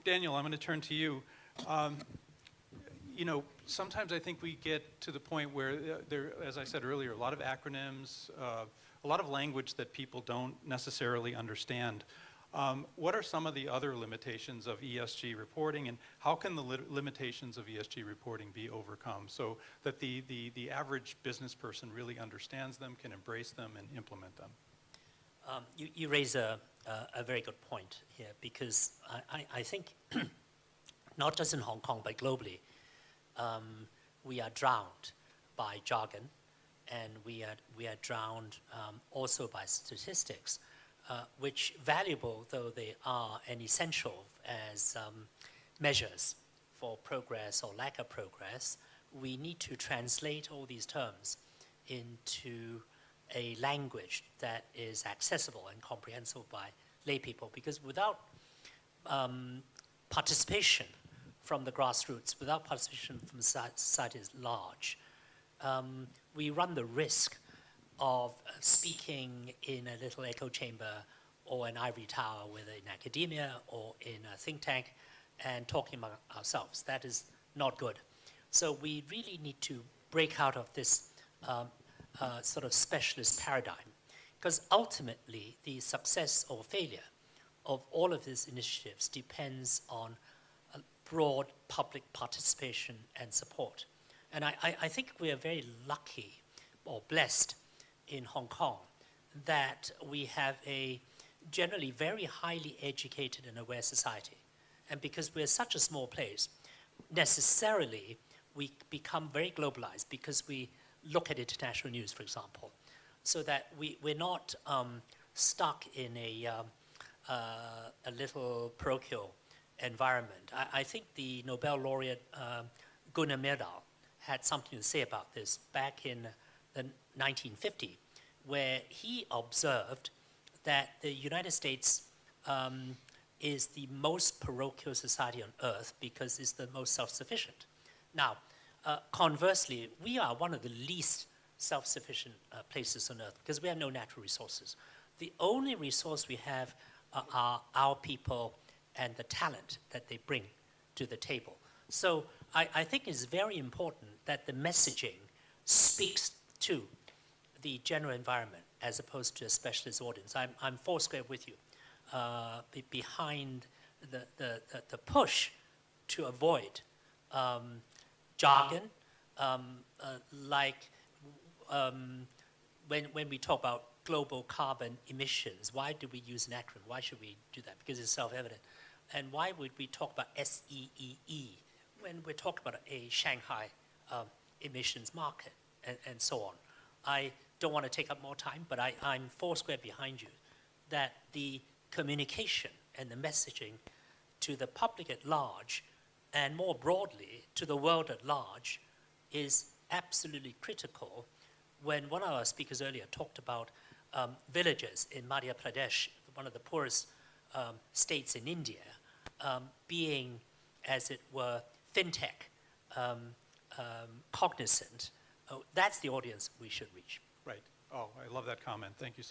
Daniel, I'm going to turn to you. You know, sometimes I think we get to the point where there, as I said earlier, a lot of acronyms, a lot of language that people don't necessarily understand. What are some of the other limitations of ESG reporting, and how can the limitations of ESG reporting be overcome so that the average business person really understands them, can embrace them, and implement them? You raise a very good point here, because I think not just in Hong Kong but globally, we are drowned by jargon, and we are drowned also by statistics, which, valuable though they are and essential as measures for progress or lack of progress, we need to translate all these terms into a language that is accessible and comprehensible by lay people, because without participation from the grassroots, without participation from society at large, we run the risk of speaking in a little echo chamber or an ivory tower, whether in academia or in a think tank, and talking among ourselves. That is not good. So we really need to break out of this sort of specialist paradigm, because ultimately the success or failure of all of these initiatives depends on broad public participation and support. And I think we are very lucky or blessed in Hong Kong that we have a generally very highly educated and aware society. And because we're such a small place, necessarily we become very globalized because we look at international news, for example, so that we're not stuck in a little parochial environment. I think the Nobel laureate Gunnar Myrdal had something to say about this back in the 1950, where he observed that the United States is the most parochial society on earth because it's the most self-sufficient. Now, conversely, we are one of the least self-sufficient places on earth because we have no natural resources. The only resource we have are our people and the talent that they bring to the table. So I think it's very important that the messaging speaks to the general environment as opposed to a specialist audience. I'm foursquare with you behind the push to avoid jargon, like when we talk about global carbon emissions, why do we use an acronym? Why should we do that? Because it's self-evident. And why would we talk about SEEE when we're talking about a Shanghai emissions market and so on? I don't want to take up more time, but I'm foursquare behind you that the communication and the messaging to the public at large, and more broadly to the world at large, is absolutely critical. When one of our speakers earlier talked about villages in Madhya Pradesh, one of the poorest states in India, being, as it were, fintech cognizant, that's the audience we should reach. Right. Oh, I love that comment. Thank you so